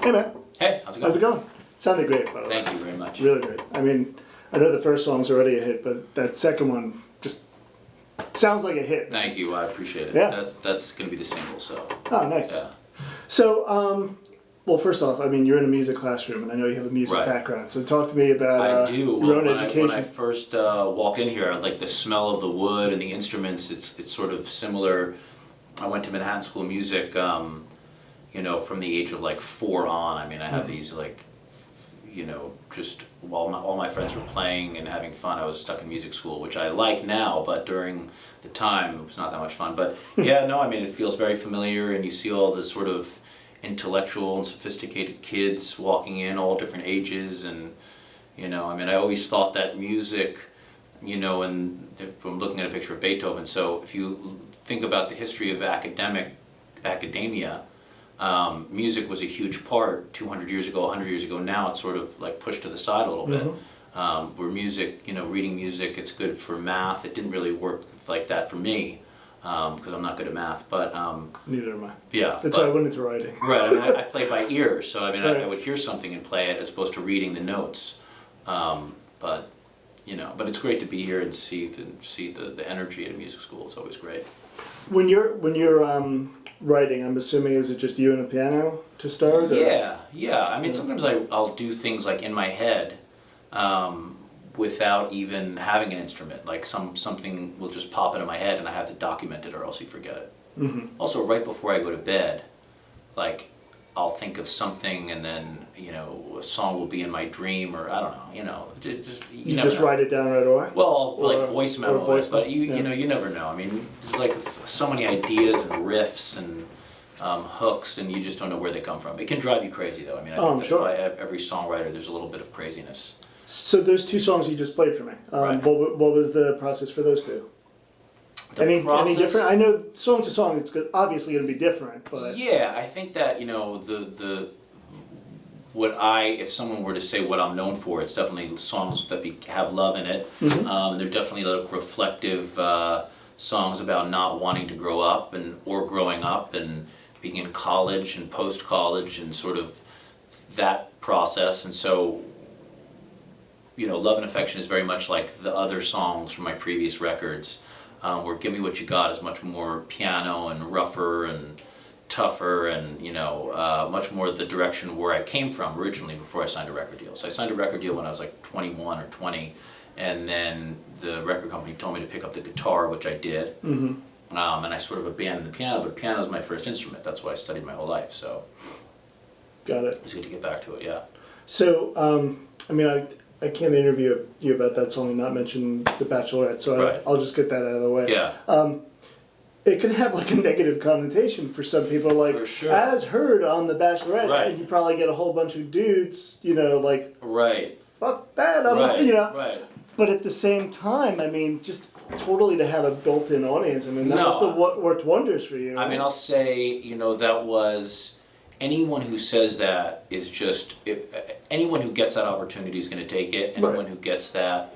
Hey, man. Hey, how's it going? How's it going? Sounded great, by the way. Thank you very much. Really great. I mean, I know the first song's already a hit, but that second one just sounds like a hit. Thank you. I appreciate it. Yeah. That's going to be the single, so. Oh, nice. Yeah. So, well, first off, I mean, you're in a music classroom, and I know you have a music Right. background. So talk to me about I do. your own When education. when I first walked in here, like the smell of the wood and the instruments, it's sort of similar. I went to Manhattan School of Music, from the age of like 4 on. I mean, I have these like, just while all my friends were playing and having fun, I was stuck in music school, which I like now, but during the time it was not that much fun. But yeah, no, I mean, it feels very familiar, and you see all this sort of intellectual and sophisticated kids walking in, all different ages, and I mean, I always thought that music, and I'm looking at a picture of Beethoven, so if you think about the history of academia, music was a huge part 200 years ago, 100 years ago. Now it's sort of like pushed to the side a little bit. Where music, reading music, it's good for math. It didn't really work like that for me, because I'm not good at math, but Neither am I. yeah. That's why I went into writing. Right, I mean, I play by ear, so I mean, Right. I would hear something and play it as opposed to reading the notes. But it's great to be here and see the energy at a music school. It's always great. When you're writing, I'm assuming, is it just you and a piano to start? Or? Yeah. I mean, sometimes I'll do things like in my head, without even having an instrument. Like something will just pop into my head, and I have to document it, or else you forget it. Also, right before I go to bed, like I'll think of something, and then a song will be in my dream, or I don't know. You never just know. write it down right away. Well, Or- like voice memo, or voice but memo, yeah. you never know. I mean, there's like so many ideas and riffs and hooks, and you just don't know where they come from. It can drive you crazy, though. I mean, I think that's sure. why every songwriter, there's a little bit of craziness. So those 2 songs you just played for me. Right. What was the process for those 2? Any process- different? I know song to song, it's obviously going to be different, but Yeah, I think that if someone were to say what I'm known for, it's definitely songs that have love in it. They're definitely like reflective songs about not wanting to grow up or growing up and being in college and post-college and sort of that process. And so, Love and Affection is very much like the other songs from my previous records, where Give Me What You Got is much more piano and rougher and tougher, and much more the direction where I came from originally before I signed a record deal. So I signed a record deal when I was like 21 or 20, and then the record company told me to pick up the guitar, which I did. And I sort of abandoned the piano, but piano is my first instrument. That's what I studied my whole life, so got it. it's good to get back to it, yeah. So, I mean, I can't interview you about that song and not mention The Bachelorette, so Right. I'll just get that out of the way. Yeah. It can have like a negative connotation for some people, like, For sure. as heard on The Bachelorette, Right. and you probably get a whole bunch of dudes, like, Right. fuck that, I'm Right. Right. But at the same time, I mean, just totally to have a built-in audience, I mean, that No. must have worked wonders for you. I mean, I'll say, that was, anyone who says that is just, anyone who gets that opportunity is going to take it. Anyone Right. who gets that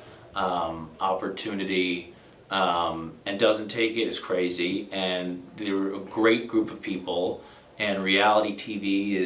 opportunity and doesn't take it is crazy. And they're a great group of people, and reality TV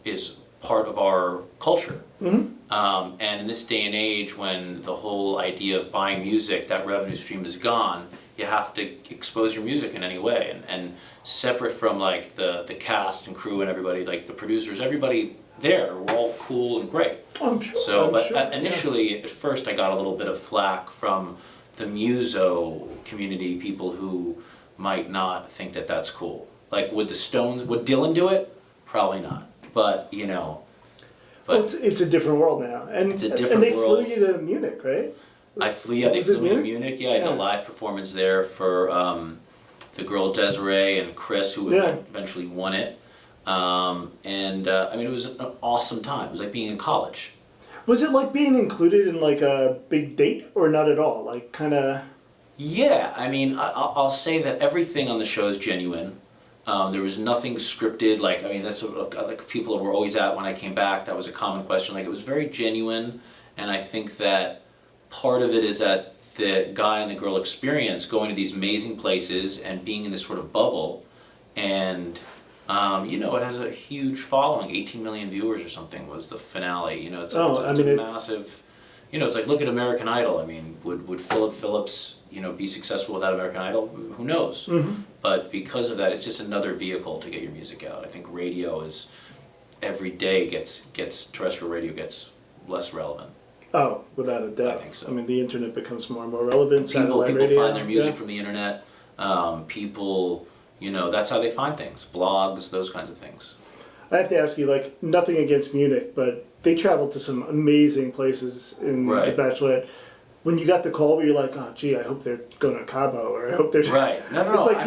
is part of our culture. And in this day and age, when the whole idea of buying music, that revenue stream is gone, you have to expose your music in any way, and separate from like the cast and crew and everybody, like the producers, everybody there, we're all cool and great. I'm sure. So, I'm but sure, initially, at first, I got a little bit of flack from the muso community, people who might not think that that's cool. Like, would Dylan do it? Probably not. But Well, it's a different world now, and It's a different and they world. flew you to Munich, right? they flew me to Munich. Yeah, I did Yeah. a live performance there for the girl Desiree and Chris, who Yeah. eventually won it. I mean, it was an awesome time. It was like being in college. Was it like being included in like a big date, or not at all? Like kind of. Yeah, I mean, I'll say that everything on the show is genuine. There was nothing scripted. Like, I mean, that's what like people were always at when I came back. That was a common question. Like, it was very genuine, and I think that part of it is that the guy and the girl experience going to these amazing places and being in this sort of bubble, and You know, it has a huge following. 18 million viewers or something was the finale. You know, it's I mean, a it's massive. You know, it's like, look at American Idol. I mean, would Philip Phillips, you know, be successful without American Idol? Who knows? Mm-hmm. But because of that, it's just another vehicle to get your music out. I think radio is every day gets terrestrial radio gets less relevant. Oh, without a doubt. I think so. I mean, the internet becomes more and more relevant. People Radio, find their music from the internet. People, you know, that's how they find things. Blogs, those kinds of things. I have to ask you, like, nothing against Munich, but they traveled to some amazing places in The Bachelorette. When you got the call, where you're like, oh, gee, I hope they're going to Cabo, or I hope they're... Right. No. It's like,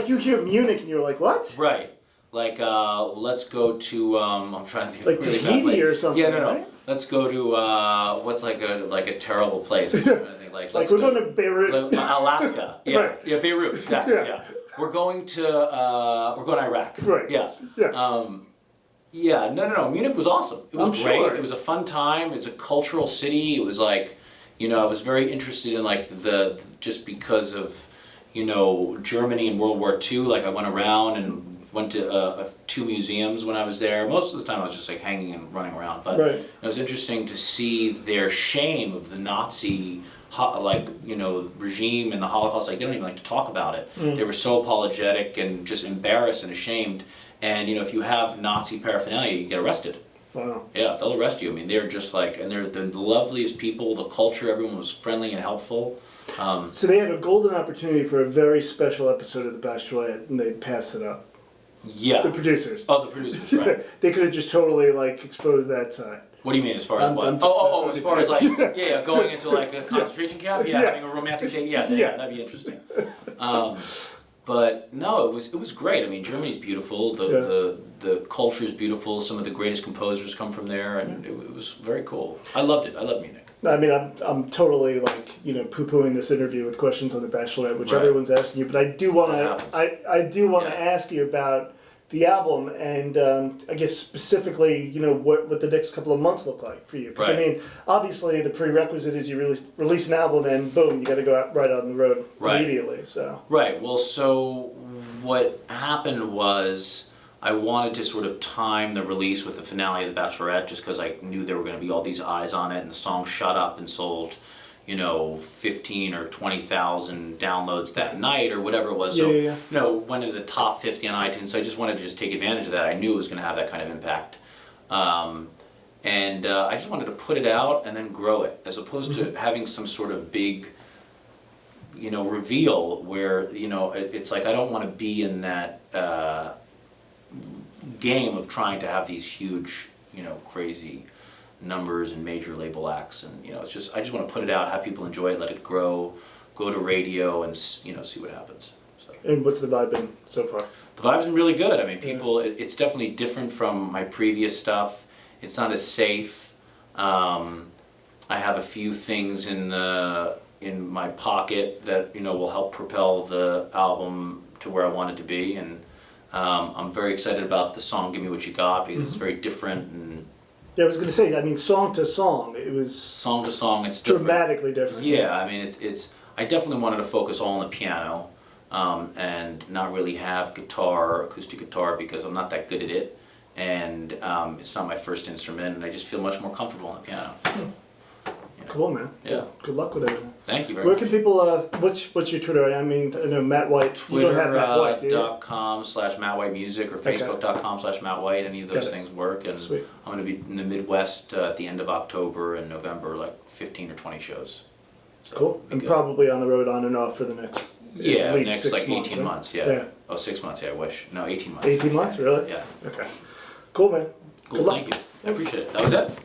you hear Munich, and you're like, what? Right. Like, let's go to, I'm trying to think like of really Tahiti or something, Yeah, no. Right? Let's go to, what's like a terrible place? I'm trying to think, like, we're going to Beirut. Alaska. Yeah. Right. Yeah, Beirut, exactly, yeah. We're going to Iraq. Right. Yeah. Yeah. No. Munich was awesome. It was great. Sure. It was a fun time. It's a cultural city. It was like, you know, I was very interested in like just because of, you know, Germany in World War II. Like I went around and went to 2 museums when I was there. Most of the time I was just like hanging and running around. But it was interesting to see their shame of the Nazi regime and the Holocaust. Like they don't even like to talk about it. They were so apologetic and just embarrassed and ashamed. And you know, if you have Nazi paraphernalia, you get arrested. Wow. Yeah, they'll arrest you. I mean, they're just like, and they're the loveliest people. The culture, everyone was friendly and helpful. So they had a golden opportunity for a very special episode of The Bachelorette, and they passed it up. Yeah. The producers. Oh, the producers, right. They could have just totally like exposed that side. What do you mean, as far as what? As far as like, going into like a concentration camp? Yeah, having a romantic date? Yeah, that'd be interesting. But no, it was great. I mean, Germany's beautiful. The culture's beautiful. Some of the greatest composers come from there, and it was very cool. I loved it. I loved Munich. I mean, I'm totally like, you know, poo-pooing this interview with questions on The Bachelorette, which everyone's asking you, but I do want to I do want to ask you about the album and I guess specifically, you know, what the next couple of months look like for you. Because I mean, obviously the prerequisite is you release an album and boom, you got to go out right on the road immediately. So Well, so what happened was I wanted to sort of time the release with the finale of The Bachelorette, just because I knew there were going to be all these eyes on it, and the song shut up and sold, you know, 15 or 20,000 downloads that night or whatever it was. You know, went into the top 50 on iTunes. So I just wanted to just take advantage of that. I knew it was going to have that kind of impact. And I just wanted to put it out and then grow it, as opposed to having some sort of big, you know, reveal where, you know, it's like I don't want to be in that game of trying to have these huge, you know, crazy numbers and major label acts, and you know, it's just I just want to put it out, have people enjoy it, let it grow, go to radio, and you know, see what happens. So. And what's the vibe been so far? The vibe's been really good. I mean, people, it's definitely different from my previous stuff. It's not as safe. I have a few things in my pocket that, you know, will help propel the album to where I want it to be, and I'm very excited about the song "Give Me What You Got" because it's very different. And yeah, I was going to say, I mean, song to song, it was song to song. It's dramatically different. Yeah, I mean, it's. I definitely wanted to focus all on the piano, and not really have acoustic guitar, because I'm not that good at it, and it's not my first instrument, and I just feel much more comfortable on the piano. So, you know. Cool, man. Yeah. Good luck with everything. Thank you very much. much. Where can people, what's your Twitter? I mean, I know Matt White. You don't have Matt White, do you? Twitter.com/Matt White Music or Facebook.com/Matt White. Any of those things work. And Sweet. I'm going to be in the Midwest at the end of October and November, like 15 or 20 shows. So cool. And good. Probably on the road on and off for the next at least next 6 like months, 18 months, yeah. Oh, 6 months, yeah, I wish. No, 18 months. 18 months, really? Yeah. Okay. Cool, man. Cool, thank you. I appreciate it. That was it?